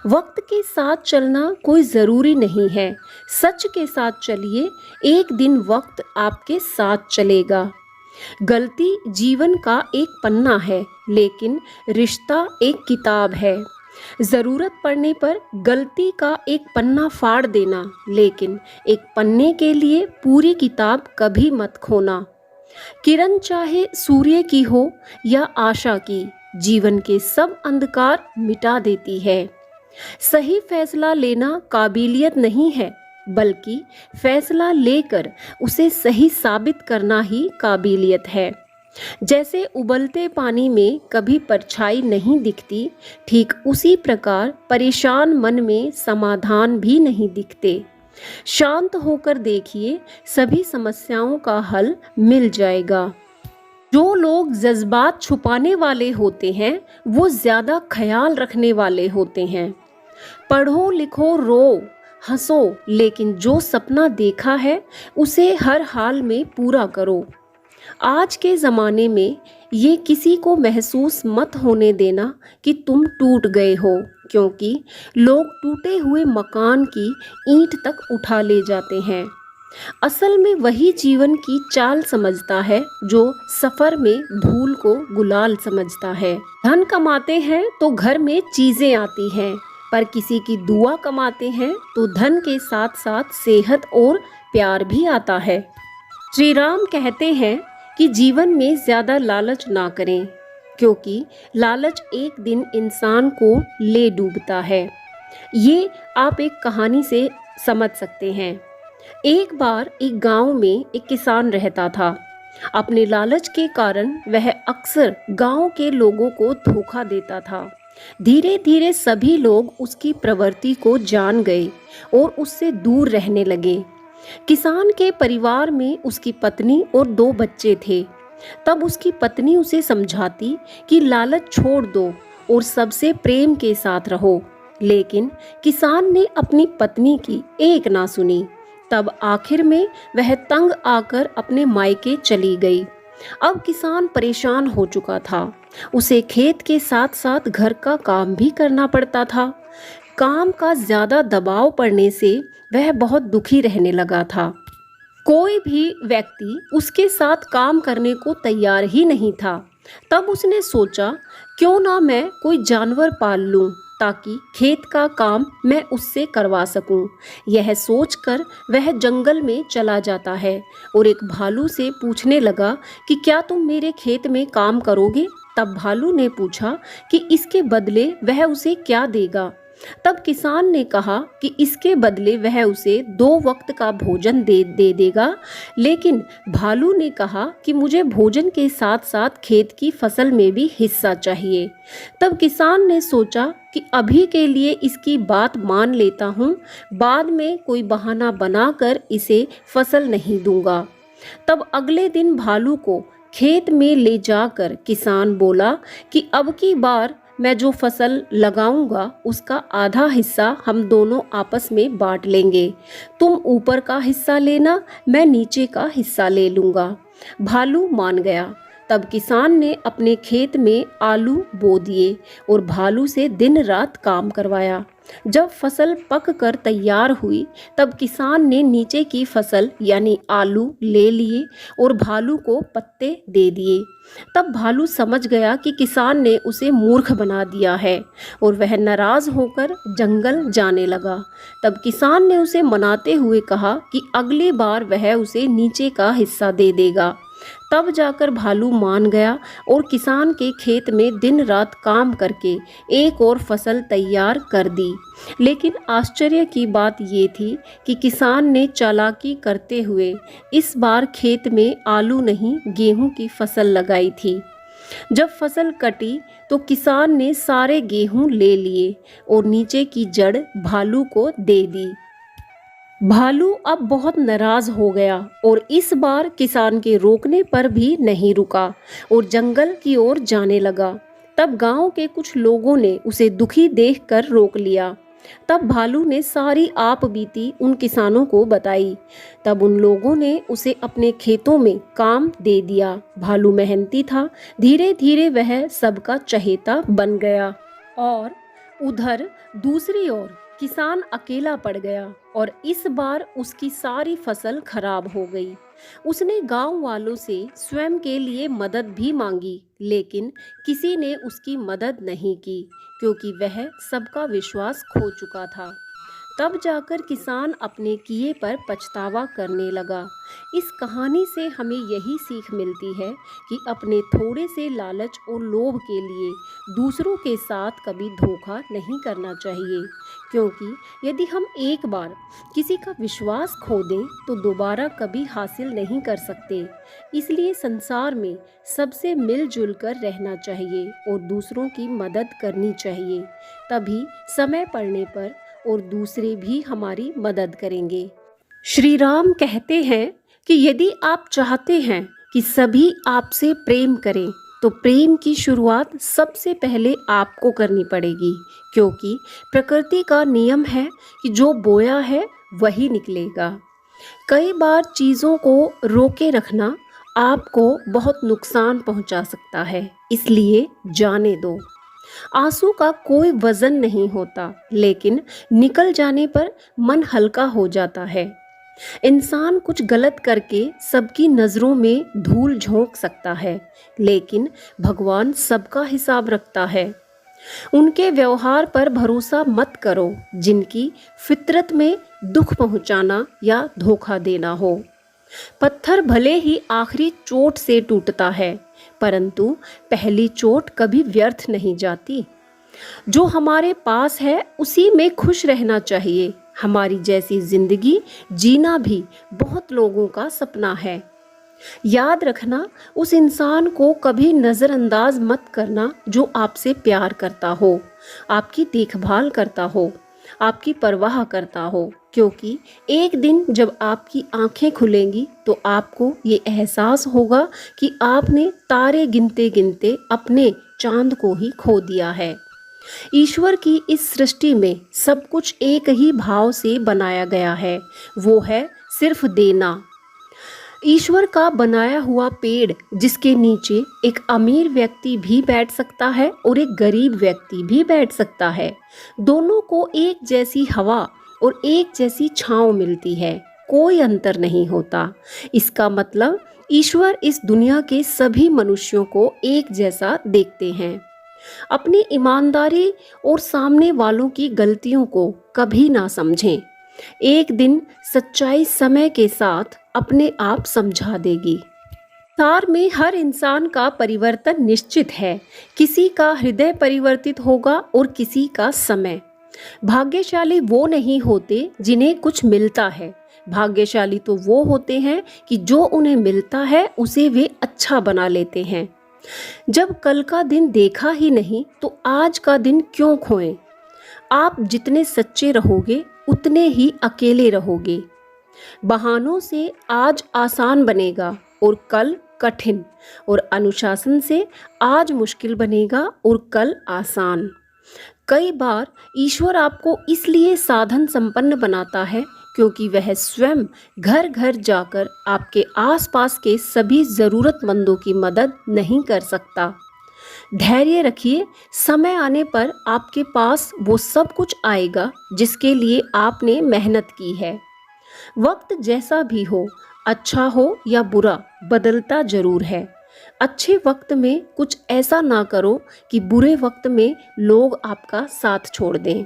वक्त के साथ चलना कोई ज़रूरी नहीं है। सच के साथ चलिए, एक दिन वक्त आपके साथ चलेगा। गलती जीवन का एक पन्ना है, लेकिन रिश्ता एक किताब है। ज़रूरत पड़ने पर गलती का एक पन्ना फाड़ देना, लेकिन एक पन्ने के लिए पूरी किताब कभी मत खोना। किरण चाहे सूर्य की हो या आशा की, जीवन के सब अंधकार मिटा देती है। सही फैसला लेना काबिलियत नहीं है, बल्कि फैसला लेकर उसे सही साबित करना ही काबिलियत है। जैसे उबलते पानी में कभी परछाई नहीं दिखती, ठीक उसी प्रकार परेशान मन में समाधान भी नहीं दिखते। शांत होकर देखिए, सभी समस्याओं का हल मिल जाएगा। जो लोग जज्बात छुपाने वाले होते हैं, वो ज़्यादा ख्याल रखने वाले होते हैं। पढ़ो लिखो रो हंसो, लेकिन जो सपना देखा है उसे हर हाल में पूरा करो। आज के ज़माने में ये किसी को महसूस मत होने देना कि तुम टूट गए हो, क्योंकि लोग टूटे हुए मकान की ईंट तक उठा ले जाते हैं। असल में वही जीवन की चाल समझता है जो सफर में धूल को गुलाल समझता है। धन कमाते हैं तो घर में चीजें आती हैं, पर किसी की दुआ कमाते हैं तो धन के साथ साथ सेहत और प्यार भी आता है। श्री राम कहते हैं कि जीवन में ज्यादा लालच ना करें, क्योंकि लालच एक दिन इंसान को ले डूबता है। ये आप एक कहानी से समझ सकते हैं। एक बार एक गांव में एक किसान रहता था। अपने लालच के कारण वह अक्सर गांव के लोगों को धोखा देता था। धीरे धीरे सभी लोग उसकी प्रवृत्ति को जान गए और उससे दूर रहने लगे। किसान के परिवार में उसकी पत्नी और 2 बच्चे थे। तब उसकी पत्नी उसे समझाती कि लालच छोड़ दो और सबसे प्रेम के साथ रहो, लेकिन किसान ने अपनी पत्नी की एक ना सुनी। तब आखिर में वह तंग आकर अपने मायके चली गई। अब किसान परेशान हो चुका था। उसे खेत के साथ साथ घर का काम भी करना पड़ता था। काम का ज्यादा दबाव पड़ने से वह बहुत दुखी रहने लगा था। कोई भी व्यक्ति उसके साथ काम करने को तैयार ही नहीं था। तब उसने सोचा, क्यों ना मैं कोई जानवर पाल लूं, ताकि खेत का काम मैं उससे करवा सकूं। यह सोचकर वह जंगल में चला जाता है और एक भालू से पूछने लगा कि क्या तुम मेरे खेत में काम करोगे। तब भालू ने पूछा कि इसके बदले वह उसे क्या देगा। तब किसान ने कहा कि इसके बदले वह उसे 2 वक्त का भोजन दे देगा। लेकिन भालू ने कहा कि मुझे भोजन के साथ साथ खेत की फसल में भी हिस्सा चाहिए। तब किसान ने सोचा कि अभी के लिए इसकी बात मान लेता हूँ, बाद में कोई बहाना बनाकर इसे फसल नहीं दूंगा। तब अगले दिन भालू को खेत में ले जाकर किसान बोला कि अब की बार मैं जो फसल लगाऊंगा उसका आधा हिस्सा हम दोनों आपस में बांट लेंगे। तुम ऊपर का हिस्सा लेना, मैं नीचे का हिस्सा ले लूंगा। भालू मान गया। तब किसान ने अपने खेत में आलू बो दिए और भालू से दिन रात काम करवाया। जब फसल पक कर तैयार हुई, तब किसान ने नीचे की फसल यानी आलू ले लिए और भालू को पत्ते दे दिए। तब भालू समझ गया कि किसान ने उसे मूर्ख बना दिया है और वह नाराज होकर जंगल जाने लगा। तब किसान ने उसे मनाते हुए कहा कि अगली बार वह उसे नीचे का हिस्सा दे देगा। तब जाकर भालू मान गया और किसान के खेत में दिन रात काम करके एक और फसल तैयार कर दी। लेकिन आश्चर्य की बात ये थी कि किसान ने चालाकी करते हुए इस बार खेत में आलू नहीं, गेहूं की फसल लगाई थी। जब फसल कटी तो किसान ने सारे गेहूं ले लिए और नीचे की जड़ भालू को दे दी। भालू अब बहुत नाराज हो गया और इस बार किसान के रोकने पर भी नहीं रुका और जंगल की ओर जाने लगा। तब गांव के कुछ लोगों ने उसे दुखी देखकर रोक लिया। तब भालू ने सारी आप बीती उन किसानों को बताई। तब उन लोगों ने उसे अपने खेतों में काम दे दिया। भालू मेहनती था। धीरे धीरे वह सबका चहेता बन गया और उधर दूसरी ओर किसान अकेला पड़ गया और इस बार उसकी सारी फसल खराब हो गई। उसने गांव वालों से स्वयं के लिए मदद भी मांगी, लेकिन किसी ने उसकी मदद नहीं की क्योंकि वह सबका विश्वास खो चुका था। तब जाकर किसान अपने किए पर पछतावा करने लगा। इस कहानी से हमें यही सीख मिलती है कि अपने थोड़े से लालच और लोभ के लिए दूसरों के साथ कभी धोखा नहीं करना चाहिए, क्योंकि यदि हम एक बार किसी का विश्वास खो दें तो दोबारा कभी हासिल नहीं कर सकते। इसलिए संसार में सबसे मिलजुल कर रहना चाहिए और दूसरों की मदद करनी चाहिए। तभी समय पड़ने पर और दूसरे भी हमारी मदद करेंगे। श्री राम कहते हैं कि यदि आप चाहते हैं कि सभी आपसे प्रेम करें तो प्रेम की शुरुआत सबसे पहले आपको करनी पड़ेगी, क्योंकि प्रकृति का नियम है कि जो बोया है वही निकलेगा। कई बार चीज़ों को रोके रखना आपको बहुत नुकसान पहुंचा सकता है, इसलिए जाने दो। आंसू का कोई वजन नहीं होता, लेकिन निकल जाने पर मन हल्का हो जाता है। इंसान कुछ गलत करके सबकी नज़रों में धूल झोंक सकता है, लेकिन भगवान सबका हिसाब रखता है। उनके व्यवहार पर भरोसा मत करो जिनकी फितरत में दुख पहुंचाना या धोखा देना हो। पत्थर भले ही आखिरी चोट से टूटता है, परंतु पहली चोट कभी व्यर्थ नहीं जाती। जो हमारे पास है उसी में खुश रहना चाहिए। हमारी जैसी जिंदगी जीना भी बहुत लोगों का सपना है। याद रखना, उस इंसान को कभी नज़रअंदाज मत करना जो आपसे प्यार करता हो, आपकी देखभाल करता हो, आपकी परवाह करता हो, क्योंकि एक दिन जब आपकी आंखें खुलेंगी तो आपको ये एहसास होगा कि आपने तारे गिनते गिनते अपने चांद को ही खो दिया है। ईश्वर की इस सृष्टि में सब कुछ एक ही भाव से बनाया गया है, वो है सिर्फ देना। ईश्वर का बनाया हुआ पेड़ जिसके नीचे एक अमीर व्यक्ति भी बैठ सकता है और एक गरीब व्यक्ति भी बैठ सकता है। दोनों को एक जैसी हवा और एक जैसी छांव मिलती है, कोई अंतर नहीं होता। इसका मतलब ईश्वर इस दुनिया के सभी मनुष्यों को एक जैसा देखते हैं। अपनी ईमानदारी और सामने वालों की गलतियों को कभी ना समझें। एक दिन सच्चाई समय के साथ अपने आप समझा देगी। संसार में हर इंसान का परिवर्तन निश्चित है। किसी का हृदय परिवर्तित होगा और किसी का समय। भाग्यशाली वो नहीं होते जिन्हें कुछ मिलता है, भाग्यशाली तो वो होते हैं कि जो उन्हें मिलता है उसे वे अच्छा बना लेते हैं। जब कल का दिन देखा ही नहीं तो आज का दिन क्यों खोएं? आप जितने सच्चे रहोगे उतने ही अकेले रहोगे। बहानों से आज आसान बनेगा और कल कठिन, और अनुशासन से आज मुश्किल बनेगा और कल आसान। कई बार ईश्वर आपको इसलिए साधन संपन्न बनाता है क्योंकि वह स्वयं घर घर जाकर आपके आसपास के सभी ज़रूरतमंदों की मदद नहीं कर सकता। धैर्य रखिए, समय आने पर आपके पास वो सब कुछ आएगा जिसके लिए आपने मेहनत की है। वक्त जैसा भी हो, अच्छा हो या बुरा, बदलता जरूर है। अच्छे वक्त में कुछ ऐसा ना करो कि बुरे वक्त में लोग आपका साथ छोड़ दें।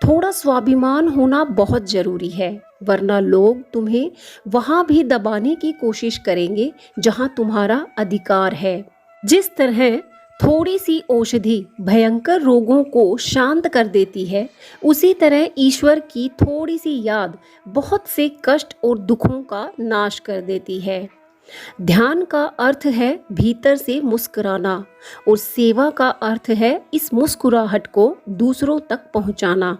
थोड़ा स्वाभिमान होना बहुत जरूरी है, वरना लोग तुम्हें वहां भी दबाने की कोशिश करेंगे जहां तुम्हारा अधिकार है। जिस तरह थोड़ी सी औषधि भयंकर रोगों को शांत कर देती है, उसी तरह ईश्वर की थोड़ी सी याद बहुत से कष्ट और दुखों का नाश कर देती है। ध्यान का अर्थ है भीतर से मुस्कुराना और सेवा का अर्थ है इस मुस्कुराहट को दूसरों तक पहुंचाना।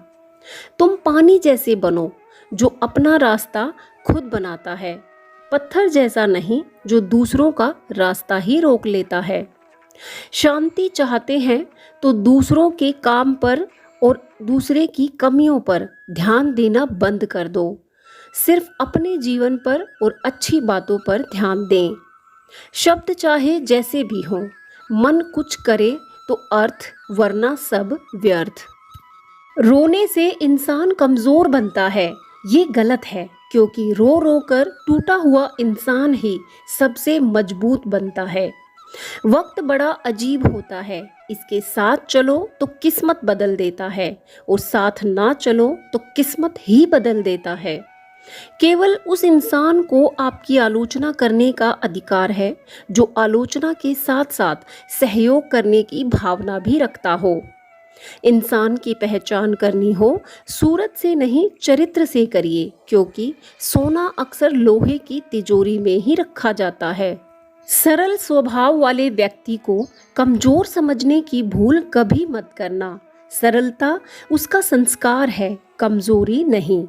तुम पानी जैसे बनो जो अपना रास्ता खुद बनाता है, पत्थर जैसा नहीं जो दूसरों का रास्ता ही रोक लेता है। शांति चाहते हैं तो दूसरों के काम पर और दूसरे की कमियों पर ध्यान देना बंद कर दो। सिर्फ अपने जीवन पर और अच्छी बातों पर ध्यान दें। शब्द चाहे जैसे भी हों, मन कुछ करे तो अर्थ, वरना सब व्यर्थ। रोने से इंसान कमजोर बनता है, ये गलत है, क्योंकि रो रो कर टूटा हुआ इंसान ही सबसे मजबूत बनता है। वक्त बड़ा अजीब होता है, इसके साथ चलो तो किस्मत बदल देता है और साथ ना चलो तो किस्मत ही बदल देता है। केवल उस इंसान को आपकी आलोचना करने का अधिकार है जो आलोचना के साथ साथ सहयोग करने की भावना भी रखता हो। इंसान की पहचान करनी हो, सूरत से नहीं चरित्र से करिए, क्योंकि सोना अक्सर लोहे की तिजोरी में ही रखा जाता है। सरल स्वभाव वाले व्यक्ति को कमजोर समझने की भूल कभी मत करना। सरलता उसका संस्कार है, कमजोरी नहीं।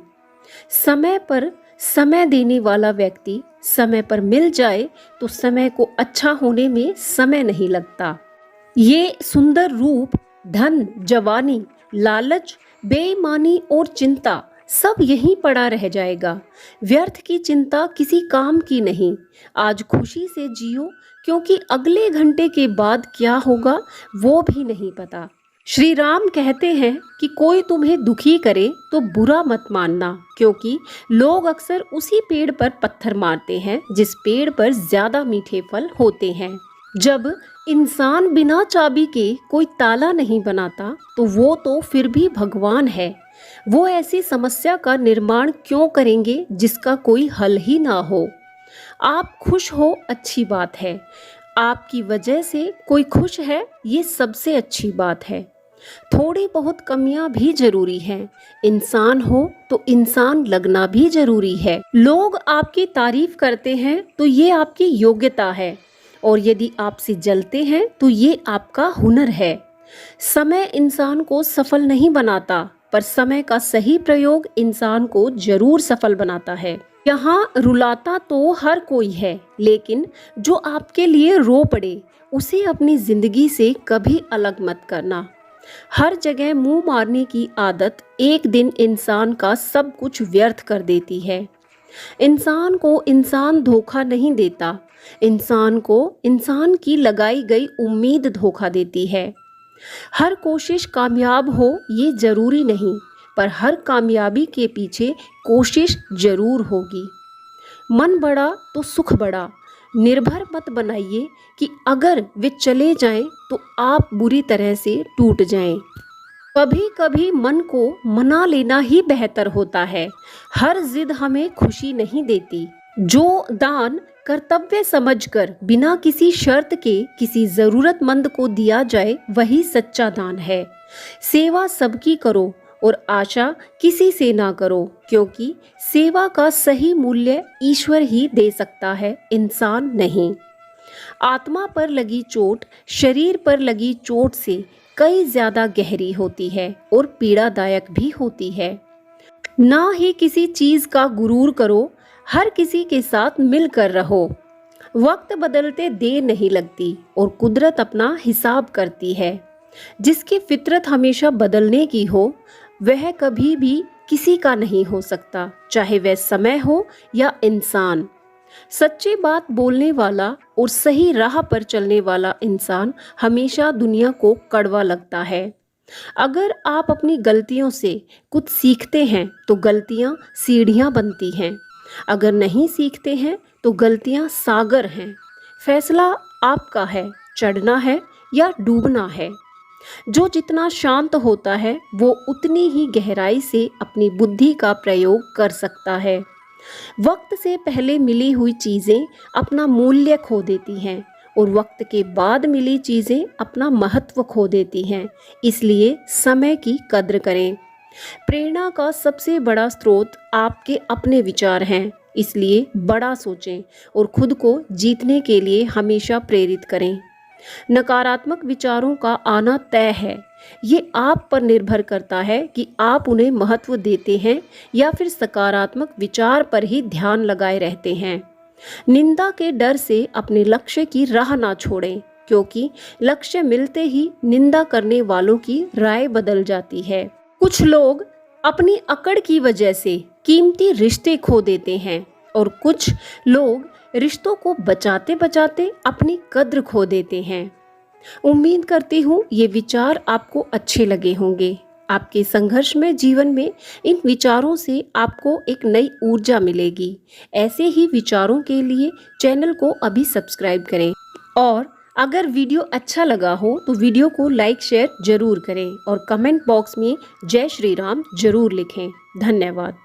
समय पर समय देने वाला व्यक्ति समय पर मिल जाए तो समय को अच्छा होने में समय नहीं लगता। ये सुंदर रूप, धन, जवानी, लालच, बेईमानी और चिंता सब यहीं पड़ा रह जाएगा। व्यर्थ की चिंता किसी काम की नहीं। आज खुशी से जियो, क्योंकि अगले घंटे के बाद क्या होगा वो भी नहीं पता। श्री राम कहते हैं कि कोई तुम्हें दुखी करे तो बुरा मत मानना, क्योंकि लोग अक्सर उसी पेड़ पर पत्थर मारते हैं जिस पेड़ पर ज्यादा मीठे फल होते हैं। जब इंसान बिना चाबी के कोई ताला नहीं बनाता तो वो तो फिर भी भगवान है। वो ऐसी समस्या का निर्माण क्यों करेंगे जिसका कोई हल ही ना हो। आप खुश हो, अच्छी बात है। आपकी वजह से कोई खुश है, ये सबसे अच्छी बात है। थोड़ी बहुत कमियां भी जरूरी हैं। इंसान हो तो इंसान लगना भी जरूरी है। लोग आपकी तारीफ करते हैं तो ये आपकी योग्यता है, और यदि आपसे जलते हैं तो ये आपका हुनर है। समय इंसान को सफल नहीं बनाता, पर समय का सही प्रयोग इंसान को जरूर सफल बनाता है। यहाँ रुलाता तो हर कोई है, लेकिन जो आपके लिए रो पड़े उसे अपनी जिंदगी से कभी अलग मत करना। हर जगह मुंह मारने की आदत एक दिन इंसान का सब कुछ व्यर्थ कर देती है। इंसान को इंसान धोखा नहीं देता, इंसान को इंसान की लगाई गई उम्मीद धोखा देती है। हर कोशिश कामयाब हो ये जरूरी नहीं, पर हर कामयाबी के पीछे कोशिश जरूर होगी। मन बड़ा तो सुख बड़ा। निर्भर मत बनाइए कि अगर वे चले जाएं तो आप बुरी तरह से टूट जाएं। कभी कभी मन को मना लेना ही बेहतर होता है। हर जिद हमें खुशी नहीं देती। जो दान कर्तव्य समझकर बिना किसी शर्त के किसी जरूरतमंद को दिया जाए वही सच्चा दान है। सेवा सबकी करो और आशा किसी से ना करो, क्योंकि सेवा का सही मूल्य ईश्वर ही दे सकता है, इंसान नहीं। आत्मा पर लगी चोट शरीर पर लगी चोट से कई ज्यादा गहरी होती है और पीड़ादायक भी होती है। ना ही किसी चीज का गुरूर करो, हर किसी के साथ मिलकर रहो। वक्त बदलते देर नहीं लगती और कुदरत अपना हिसाब करती है। जिसकी फितरत हमेशा बदलने की हो वह कभी भी किसी का नहीं हो सकता, चाहे वह समय हो या इंसान। सच्ची बात बोलने वाला और सही राह पर चलने वाला इंसान हमेशा दुनिया को कड़वा लगता है। अगर आप अपनी गलतियों से कुछ सीखते हैं तो गलतियां सीढ़ियां बनती हैं। अगर नहीं सीखते हैं तो गलतियां सागर हैं। फैसला आपका है, चढ़ना है या डूबना है। जो जितना शांत होता है वो उतनी ही गहराई से अपनी बुद्धि का प्रयोग कर सकता है। वक्त से पहले मिली हुई चीज़ें अपना मूल्य खो देती हैं और वक्त के बाद मिली चीज़ें अपना महत्व खो देती हैं। इसलिए समय की कद्र करें। प्रेरणा का सबसे बड़ा स्रोत आपके अपने विचार हैं, इसलिए बड़ा सोचें और खुद को जीतने के लिए हमेशा प्रेरित करें। नकारात्मक विचारों का आना तय है। ये आप पर निर्भर करता है कि आप उन्हें महत्व देते हैं या फिर सकारात्मक विचार पर ही ध्यान लगाए रहते हैं। निंदा के डर से अपने लक्ष्य की राह ना छोड़ें, क्योंकि लक्ष्य मिलते ही निंदा करने वालों की राय बदल जाती है। कुछ लोग अपनी अकड़ की वजह से कीमती रिश्ते खो देते हैं और कुछ लोग रिश्तों को बचाते बचाते अपनी कद्र खो देते हैं। उम्मीद करती हूँ ये विचार आपको अच्छे लगे होंगे। आपके संघर्षमय जीवन में इन विचारों से आपको एक नई ऊर्जा मिलेगी। ऐसे ही विचारों के लिए चैनल को अभी सब्सक्राइब करें और अगर वीडियो अच्छा लगा हो तो वीडियो को लाइक शेयर जरूर करें और कमेंट बॉक्स में जय श्री राम जरूर लिखें। धन्यवाद।